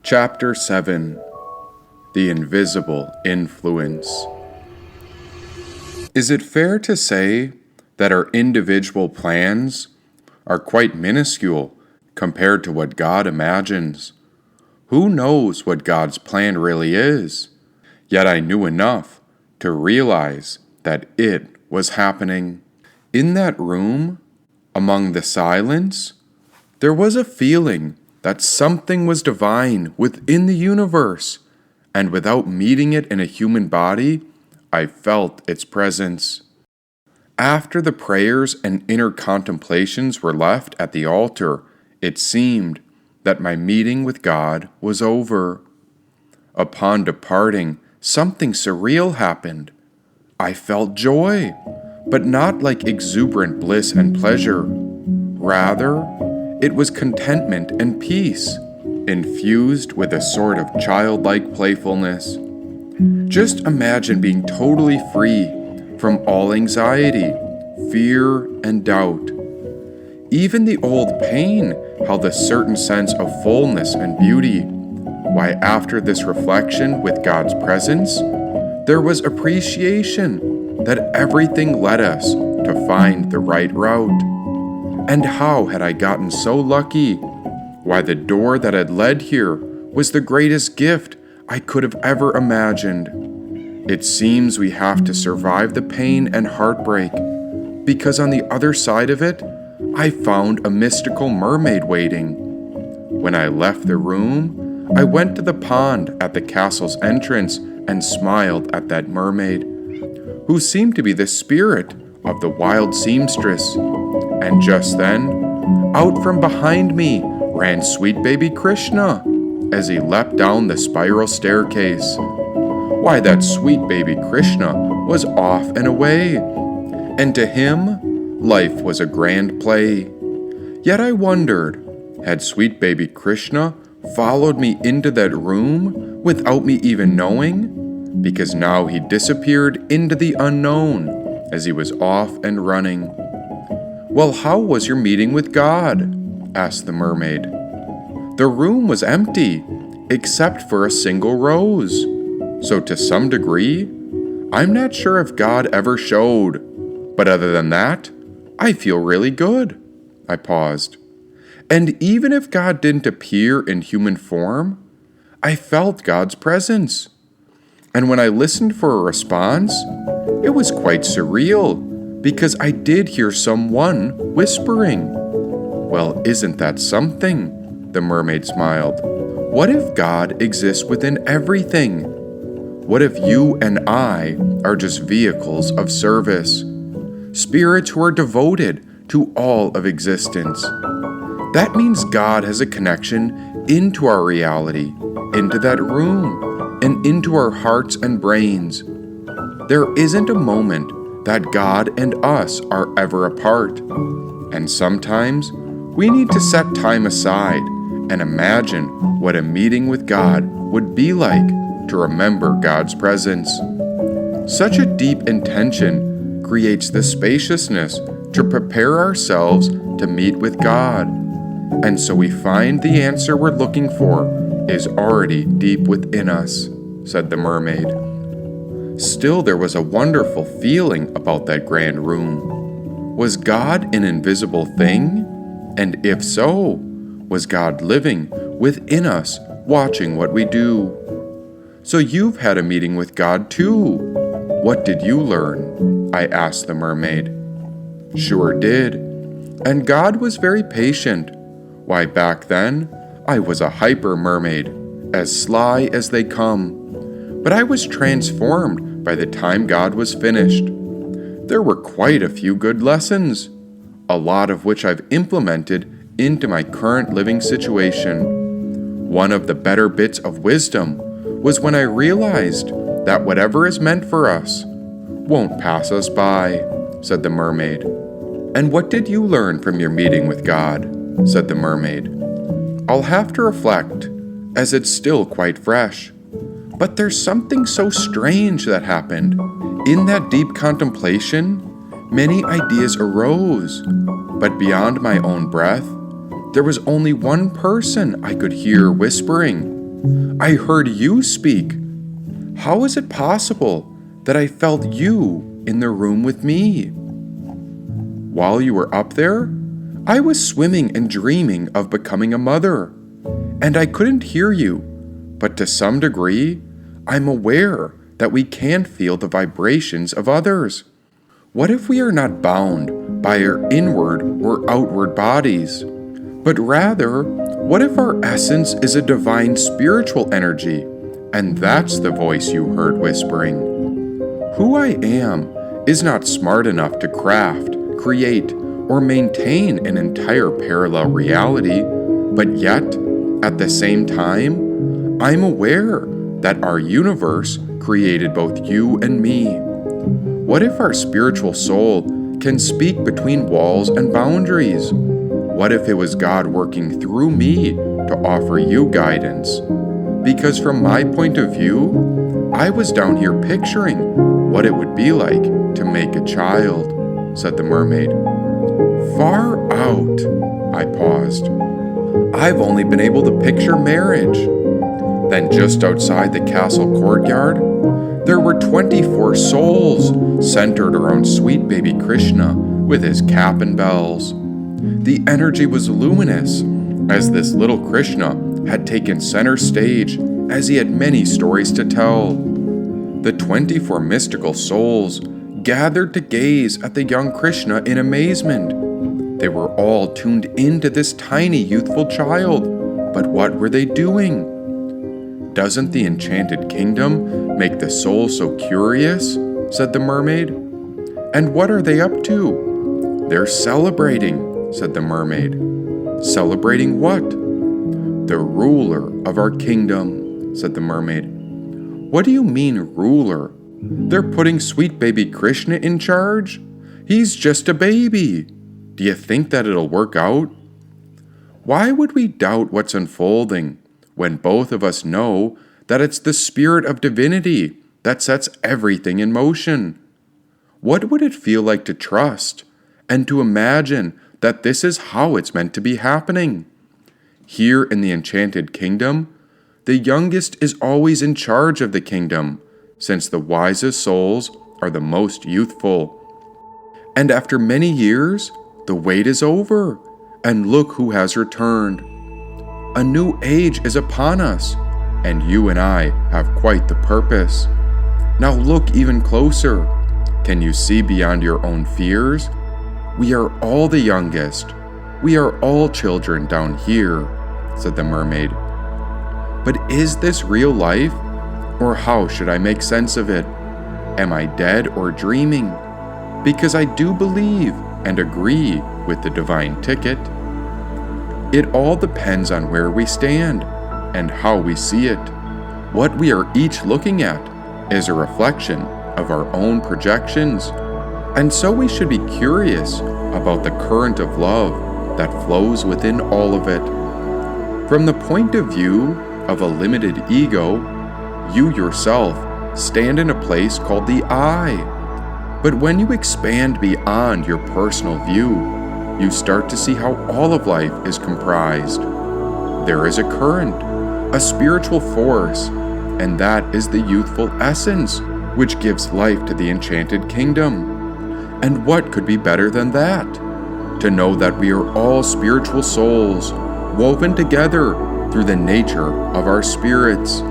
Chapter 7 The Invisible Influence. Is it fair to say that our individual plans are quite minuscule compared to what God imagines? Who knows what God's plan really is? Yet I knew enough to realize that it was happening. In that room, among the silence, there was a feeling that something was divine within the universe, and without meeting it in a human body, I felt its presence. After the prayers and inner contemplations were left at the altar, it seemed that my meeting with God was over. Upon departing, something surreal happened. I felt joy, but not like exuberant bliss and pleasure. Rather, it was contentment and peace, infused with a sort of childlike playfulness. Just imagine being totally free from all anxiety, fear, and doubt. Even the old pain held a certain sense of fullness and beauty. Why, after this reflection with God's presence, there was appreciation that everything led us to find the right route. And how had I gotten so lucky? Why, the door that had led here was the greatest gift I could have ever imagined. It seems we have to survive the pain and heartbreak, because on the other side of it, I found a mystical mermaid waiting. When I left the room, I went to the pond at the castle's entrance and smiled at that mermaid, who seemed to be the spirit of the wild seamstress. And just then, out from behind me ran sweet baby Krishna as he leapt down the spiral staircase. Why, that sweet baby Krishna was off and away, and to him, life was a grand play. Yet I wondered, had sweet baby Krishna followed me into that room without me even knowing? Because now he disappeared into the unknown as he was off and running. "Well, how was your meeting with God?" asked the mermaid. "The room was empty, except for a single rose. So to some degree, I'm not sure if God ever showed. But other than that, I feel really good." I paused. "And even if God didn't appear in human form, I felt God's presence. And when I listened for a response, it was quite surreal, because I did hear someone whispering." "Well, isn't that something?" the mermaid smiled. "What if God exists within everything? What if you and I are just vehicles of service, spirits who are devoted to all of existence? That means God has a connection into our reality, into that room, and into our hearts and brains. There isn't a moment that God and us are ever apart. And sometimes we need to set time aside and imagine what a meeting with God would be like to remember God's presence. Such a deep intention creates the spaciousness to prepare ourselves to meet with God. And so we find the answer we're looking for is already deep within us," said the mermaid. Still, there was a wonderful feeling about that grand room. Was God an invisible thing? And if so, was God living within us, watching what we do? So you've had a meeting with God too. What did you learn? I asked the mermaid. "Sure did. And God was very patient. Why, back then, I was a hyper mermaid, as sly as they come. But I was transformed by the time God was finished. There were quite a few good lessons, a lot of which I've implemented into my current living situation. One of the better bits of wisdom was when I realized that whatever is meant for us won't pass us by," said the mermaid. "And what did you learn from your meeting with God?" said the mermaid. "I'll have to reflect, as it's still quite fresh. But there's something so strange that happened. In that deep contemplation, many ideas arose, but beyond my own breath, there was only one person I could hear whispering, I heard you speak. How is it possible that I felt you in the room with me? While you were up there, I was swimming and dreaming of becoming a mother, and I couldn't hear you, but to some degree, I'm aware that we can feel the vibrations of others. What if we are not bound by our inward or outward bodies, but rather, what if our essence is a divine spiritual energy, and that's the voice you heard whispering? Who I am is not smart enough to craft, create, or maintain an entire parallel reality, but yet, at the same time, I'm aware that our universe created both you and me. What if our spiritual soul can speak between walls and boundaries? What if it was God working through me to offer you guidance? Because from my point of view, I was down here picturing what it would be like to make a child, said the mermaid. Far out, I paused. I've only been able to picture marriage. Then just outside the castle courtyard, there were 24 souls centered around sweet baby Krishna with his cap and bells. The energy was luminous, as this little Krishna had taken center stage as he had many stories to tell. The 24 mystical souls gathered to gaze at the young Krishna in amazement. They were all tuned into this tiny youthful child, but what were they doing? Doesn't the enchanted kingdom make the soul so curious? Said the mermaid. And what are they up to? They're celebrating, said the mermaid. Celebrating what? The ruler of our kingdom, said the mermaid. What do you mean, ruler? They're putting sweet baby Krishna in charge? He's just a baby. Do you think that it'll work out? Why would we doubt what's unfolding when both of us know that it's the spirit of divinity that sets everything in motion? What would it feel like to trust and to imagine that this is how it's meant to be happening? Here in the enchanted kingdom, the youngest is always in charge of the kingdom, since the wisest souls are the most youthful. And after many years, the wait is over, and look who has returned. A new age is upon us, and you and I have quite the purpose. Now look even closer. Can you see beyond your own fears? We are all the youngest. We are all children down here, said the mermaid. But is this real life, or how should I make sense of it? Am I dead or dreaming? Because I do believe and agree with the divine ticket. It all depends on where we stand and how we see it. What we are each looking at is a reflection of our own projections, and so we should be curious about the current of love that flows within all of it. From the point of view of a limited ego, you yourself stand in a place called the I. But when you expand beyond your personal view, you start to see how all of life is comprised. There is a current, a spiritual force, and that is the youthful essence which gives life to the enchanted kingdom. And what could be better than that? To know that we are all spiritual souls, woven together through the nature of our spirits.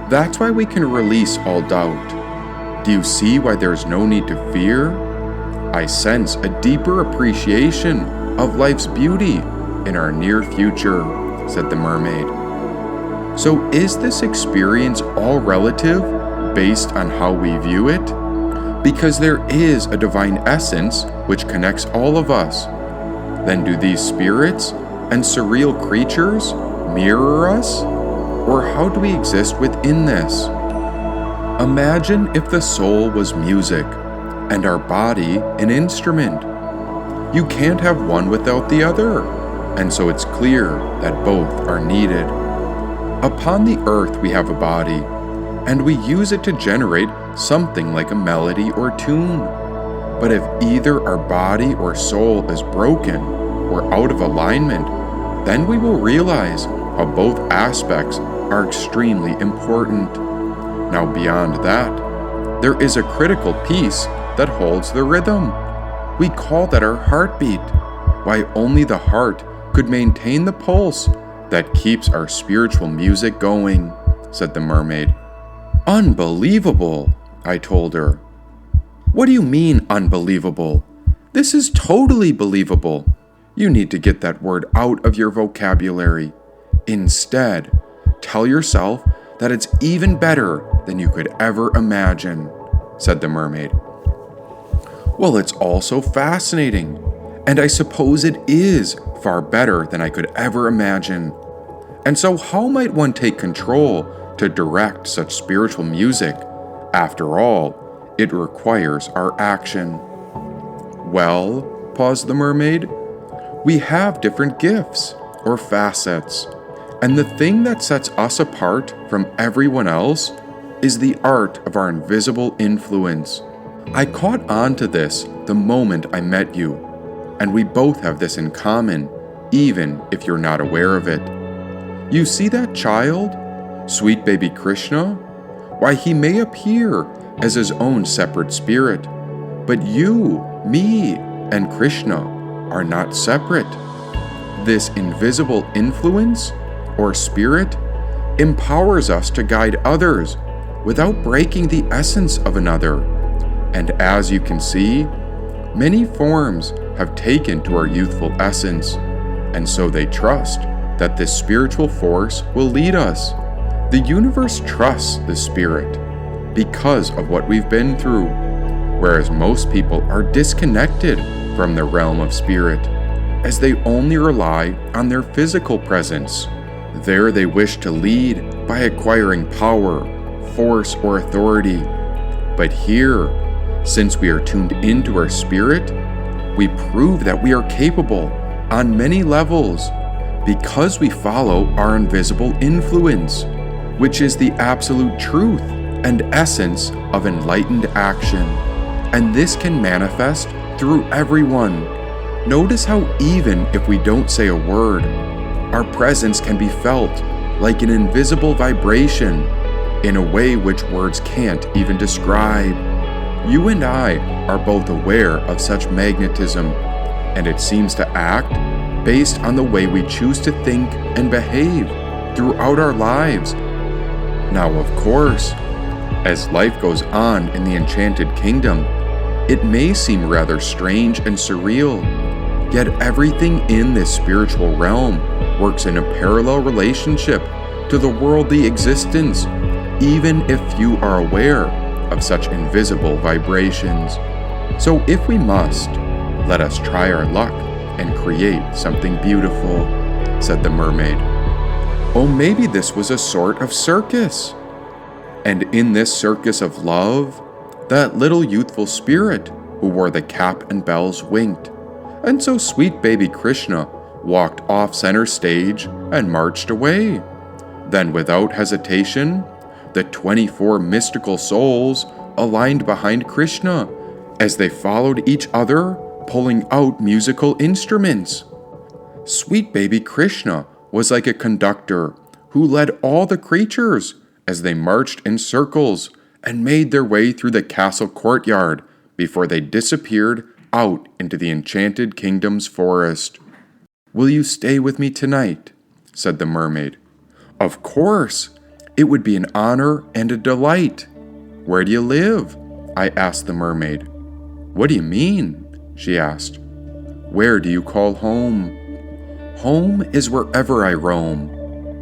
That's why we can release all doubt. Do you see why there's no need to fear? I sense a deeper appreciation of life's beauty in our near future, said the mermaid. So is this experience all relative based on how we view it? Because there is a divine essence which connects all of us. Then do these spirits and surreal creatures mirror us? Or how do we exist within this? Imagine if the soul was music and our body an instrument. You can't have one without the other, and so it's clear that both are needed. Upon the earth we have a body, and we use it to generate something like a melody or tune. But if either our body or soul is broken or out of alignment, then we will realize how both aspects are extremely important. Now beyond that, there is a critical piece that holds the rhythm. We call that our heartbeat. Why, only the heart could maintain the pulse that keeps our spiritual music going, said the mermaid. Unbelievable, I told her. What do you mean, unbelievable? This is totally believable. You need to get that word out of your vocabulary. Instead, tell yourself that it's even better than you could ever imagine, said the mermaid. Well, it's also fascinating, and I suppose it is far better than I could ever imagine. And so how might one take control to direct such spiritual music? After all, it requires our action. Well, paused the mermaid, we have different gifts or facets, and the thing that sets us apart from everyone else is the art of our invisible influence. I caught on to this the moment I met you, and we both have this in common, even if you're not aware of it. You see that child, sweet baby Krishna? Why, he may appear as his own separate spirit, but you, me, and Krishna are not separate. This invisible influence, or spirit, empowers us to guide others without breaking the essence of another. And as you can see, many forms have taken to our youthful essence, and so they trust that this spiritual force will lead us. The universe trusts the spirit because of what we've been through, whereas most people are disconnected from the realm of spirit, as they only rely on their physical presence. There they wish to lead by acquiring power, force, or authority. But here, since we are tuned into our spirit, we prove that we are capable on many levels because we follow our invisible influence, which is the absolute truth and essence of enlightened action. And this can manifest through everyone. Notice how even if we don't say a word, our presence can be felt like an invisible vibration in a way which words can't even describe. You and I are both aware of such magnetism, and it seems to act based on the way we choose to think and behave throughout our lives. Now, of course, as life goes on in the Enchanted Kingdom, it may seem rather strange and surreal, yet everything in this spiritual realm works in a parallel relationship to the worldly existence, even if few are aware of such invisible vibrations. So if we must, let us try our luck and create something beautiful, said the mermaid. Oh, maybe this was a sort of circus. And in this circus of love, that little youthful spirit who wore the cap and bells winked, and so sweet baby Krishna walked off center stage and marched away. Then without hesitation, the 24 mystical souls aligned behind Krishna as they followed each other, pulling out musical instruments. Sweet baby Krishna was like a conductor who led all the creatures as they marched in circles and made their way through the castle courtyard before they disappeared out into the Enchanted Kingdom's forest. Will you stay with me tonight? Said the mermaid. Of course, it would be an honor and a delight. Where do you live? I asked the mermaid. What do you mean? She asked. Where do you call home? Home is wherever I roam.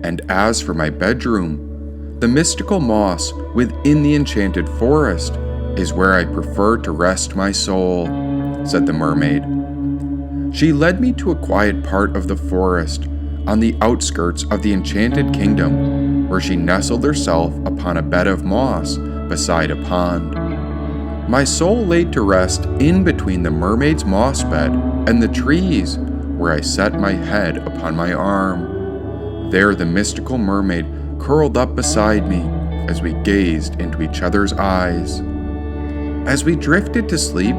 And as for my bedroom, the mystical moss within the enchanted forest is where I prefer to rest my soul, said the mermaid. She led me to a quiet part of the forest on the outskirts of the Enchanted Kingdom, where she nestled herself upon a bed of moss beside a pond. My soul laid to rest in between the mermaid's moss bed and the trees, where I set my head upon my arm. There the mystical mermaid curled up beside me as we gazed into each other's eyes. As we drifted to sleep,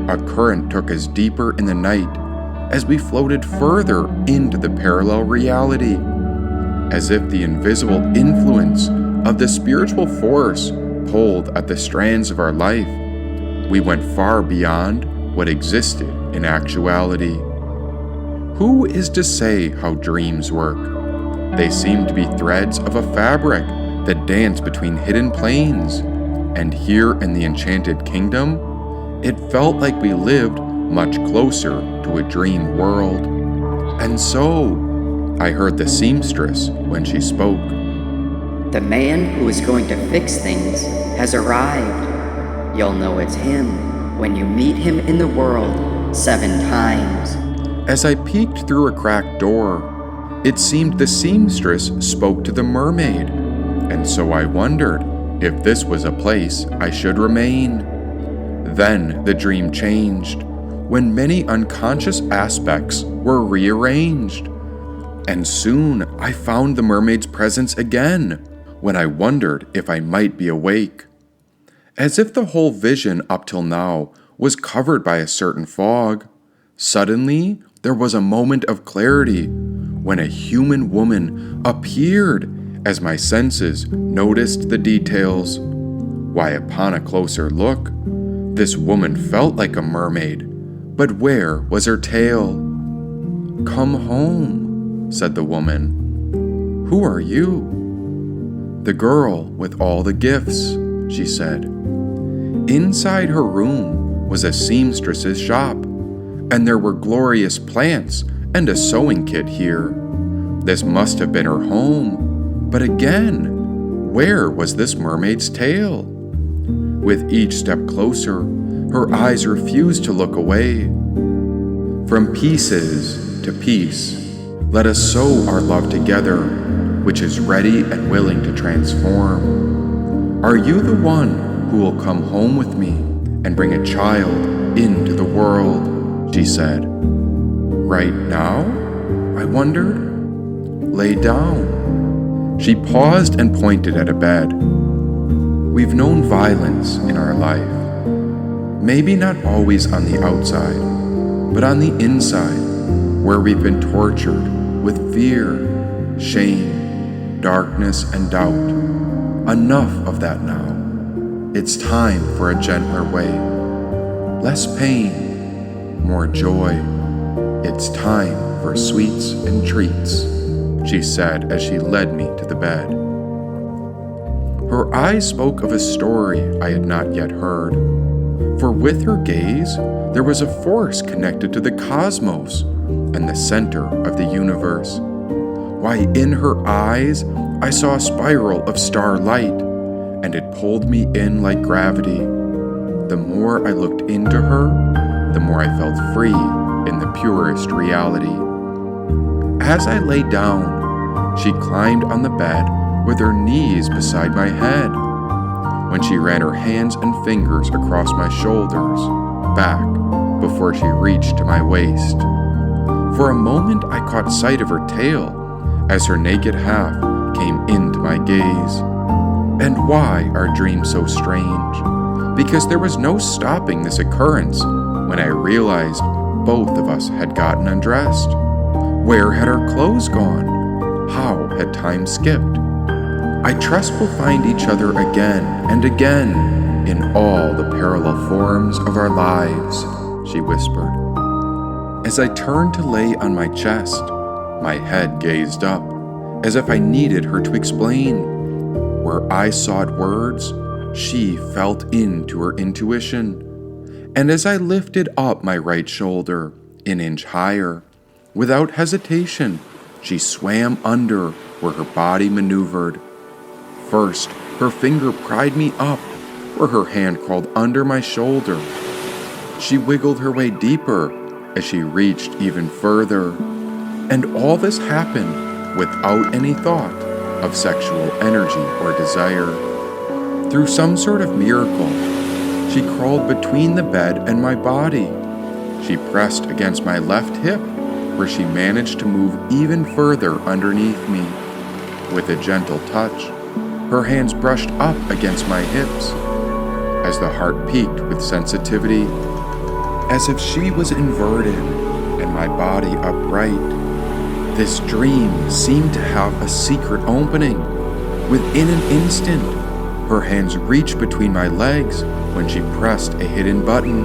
a current took us deeper in the night as we floated further into the parallel reality. as if the invisible influence of the spiritual force pulled at the strands of our life. We went far beyond what existed in actuality. Who is to say how dreams work? They seem to be threads of a fabric that dance between hidden planes. And here in the Enchanted Kingdom, it felt like we lived much closer to a dream world. And so, I heard the seamstress when she spoke. The man who is going to fix things has arrived. You'll know it's him when you meet him in the world 7 times. As I peeked through a cracked door, it seemed the seamstress spoke to the mermaid, and so I wondered if this was a place I should remain. Then the dream changed, when many unconscious aspects were rearranged. And soon I found the mermaid's presence again, when I wondered if I might be awake. As if the whole vision up till now was covered by a certain fog, suddenly there was a moment of clarity when a human woman appeared as my senses noticed the details. Why, upon a closer look, this woman felt like a mermaid, but where was her tail? "Come home," said the woman. "Who are you?" "The girl with all the gifts," she said. Inside her room was a seamstress's shop, and there were glorious plants and a sewing kit here. This must have been her home, but again, where was this mermaid's tail? With each step closer, her eyes refused to look away. From pieces to piece, let us sew our love together, which is ready and willing to transform. Are you the one who will come home with me and bring a child into the world?" she said. "Right now?" I wondered. "Lay down." She paused and pointed at a bed. We've known violence in our life. Maybe not always on the outside, but on the inside, where we've been tortured with fear, shame, darkness, and doubt. Enough of that now. It's time for a gentler way. Less pain, more joy. It's time for sweets and treats, she said as she led me to the bed. Her eyes spoke of a story I had not yet heard. For with her gaze, there was a force connected to the cosmos and the center of the universe. Why, in her eyes, I saw a spiral of starlight, and it pulled me in like gravity. The more I looked into her, the more I felt free in the purest reality. As I lay down, she climbed on the bed with her knees beside my head. When she ran her hands and fingers across my shoulders, back, before she reached to my waist. For a moment I caught sight of her tail as her naked half came into my gaze. And why are dreams so strange? Because there was no stopping this occurrence when I realized both of us had gotten undressed. Where had our clothes gone? How had time skipped? I trust we'll find each other again and again in all the parallel forms of our lives, she whispered. As I turned to lay on my chest, my head gazed up, as if I needed her to explain. Where I sought words, she felt into her intuition. And as I lifted up my right shoulder, an inch higher, without hesitation, she swam under where her body maneuvered. First, her finger pried me up where her hand crawled under my shoulder. She wiggled her way deeper as she reached even further. And all this happened without any thought of sexual energy or desire. Through some sort of miracle, she crawled between the bed and my body. She pressed against my left hip, where she managed to move even further underneath me. With a gentle touch, her hands brushed up against my hips. As the heart peaked with sensitivity, as if she was inverted and my body upright. This dream seemed to have a secret opening. Within an instant, her hands reached between my legs when she pressed a hidden button.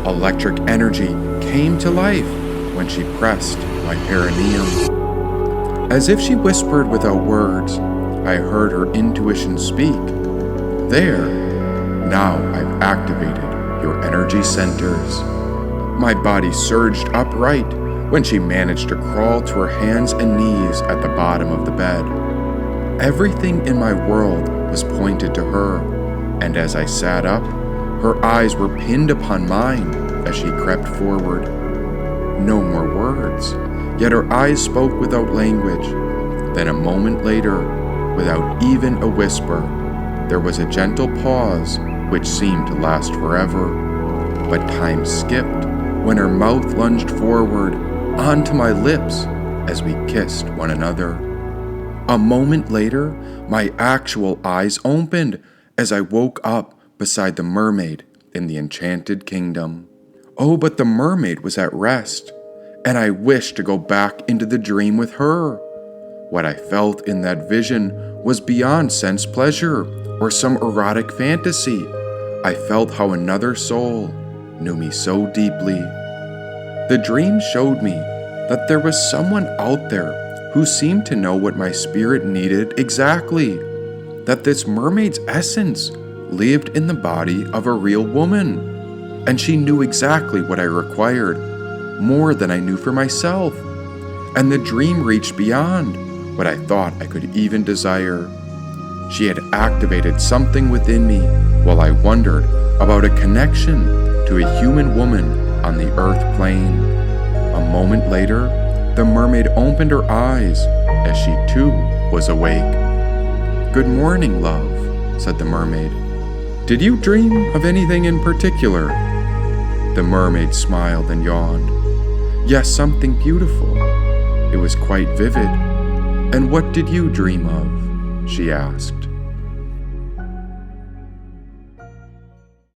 Electric energy came to life when she pressed my perineum. As if she whispered without words, I heard her intuition speak. There, now I've activated your energy centers. My body surged upright when she managed to crawl to her hands and knees at the bottom of the bed. Everything in my world was pointed to her, and as I sat up, her eyes were pinned upon mine as she crept forward. No more words, yet her eyes spoke without language. Then a moment later, without even a whisper, there was a gentle pause which seemed to last forever. But time skipped when her mouth lunged forward onto my lips as we kissed one another. A moment later, my actual eyes opened as I woke up beside the mermaid in the enchanted kingdom. Oh, but the mermaid was at rest, and I wished to go back into the dream with her. What I felt in that vision was beyond sense pleasure or some erotic fantasy. I felt how another soul knew me so deeply. The dream showed me that there was someone out there who seemed to know what my spirit needed exactly, that this mermaid's essence lived in the body of a real woman, and she knew exactly what I required, more than I knew for myself, and the dream reached beyond what I thought I could even desire. She had activated something within me while I wondered about a connection to a human woman on the earth plane. A moment later, the mermaid opened her eyes as she too was awake. "Good morning, love," said the mermaid. "Did you dream of anything in particular?" The mermaid smiled and yawned. "Yes, something beautiful. It was quite vivid." "And what did you dream of?" she asked.